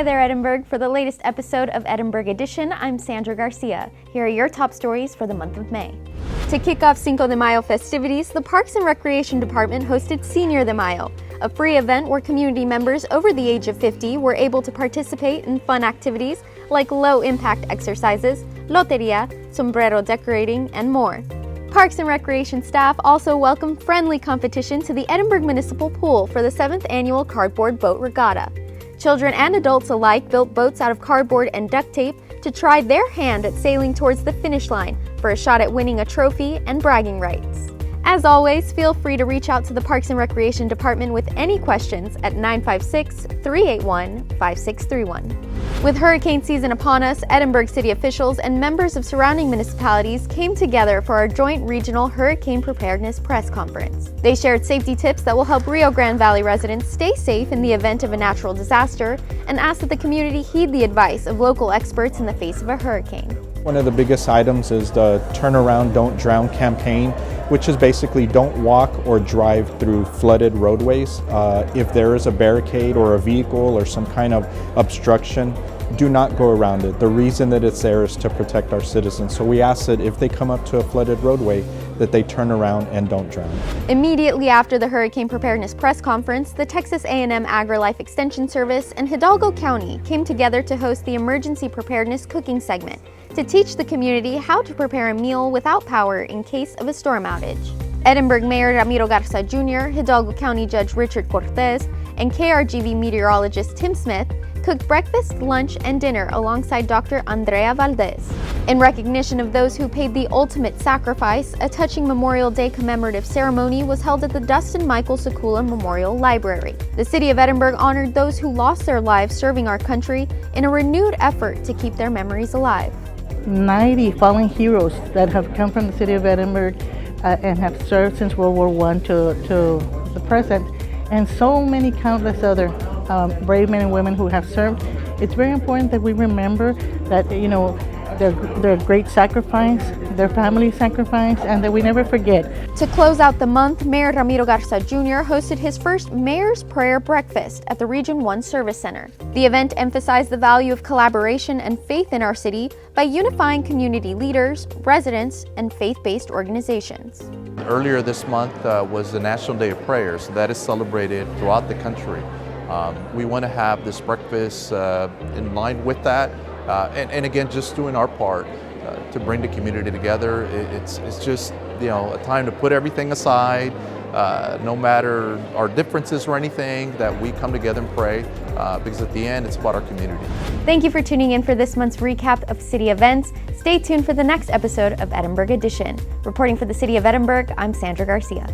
Hi there, Edinburg. For the latest episode of Edinburg Edition, I'm Sandra Garcia. Here are your top stories for the month of May. To kick off Cinco de Mayo festivities, the Parks and Recreation Department hosted Senior de Mayo, a free event where community members over the age of 50 were able to participate in fun activities like low-impact exercises, loteria, sombrero decorating, and more. Parks and Recreation staff also welcomed friendly competition to the Edinburg Municipal Pool for the 7th Annual Cardboard Boat Regatta. Children and adults alike built boats out of cardboard and duct tape to try their hand at sailing towards the finish line for a shot at winning a trophy and bragging rights. As always, feel free to reach out to the Parks and Recreation Department with any questions at 956-381-5631. With hurricane season upon us, Edinburg city officials and members of surrounding municipalities came together for our joint regional hurricane preparedness press conference. They shared safety tips that will help Rio Grande Valley residents stay safe in the event of a natural disaster and asked that the community heed the advice of local experts in the face of a hurricane. One of the biggest items is the Turn Around, Don't Drown campaign, which is basically don't walk or drive through flooded roadways. If there is a barricade or a vehicle or some kind of obstruction, do not go around it. The reason that it's there is to protect our citizens. So we ask that if they come up to a flooded roadway, that they turn around and don't drown. Immediately after the Hurricane Preparedness Press Conference, the Texas A&M AgriLife Extension Service and Hidalgo County came together to host the Emergency Preparedness Cooking segment to teach the community how to prepare a meal without power in case of a storm outage. Edinburg Mayor Ramiro Garza Jr., Hidalgo County Judge Richard Cortez, and KRGV meteorologist Tim Smith cooked breakfast, lunch, and dinner alongside Dr. Andrea Valdez. In recognition of those who paid the ultimate sacrifice, a touching Memorial Day commemorative ceremony was held at the Dustin Michael Sekula Memorial Library. The City of Edinburg honored those who lost their lives serving our country in a renewed effort to keep their memories alive. 90 fallen heroes that have come from the City of Edinburg and have served since World War I to the present, and so many countless other brave men and women who have served. It's very important that we remember that, their great sacrifice, their family sacrifice, and that we never forget. To close out the month, Mayor Ramiro Garza Jr. hosted his first Mayor's Prayer Breakfast at the Region 1 Service Center. The event emphasized the value of collaboration and faith in our city by unifying community leaders, residents, and faith-based organizations. Earlier this month was the National Day of Prayers that is celebrated throughout the country. We want to have this breakfast in line with that. And again, just doing our part to bring the community together. It's just, a time to put everything aside, no matter our differences or anything, that we come together and pray, because at the end, it's about our community. Thank you for tuning in for this month's recap of city events. Stay tuned for the next episode of Edinburg Edition. Reporting for the City of Edinburg, I'm Sandra Garcia.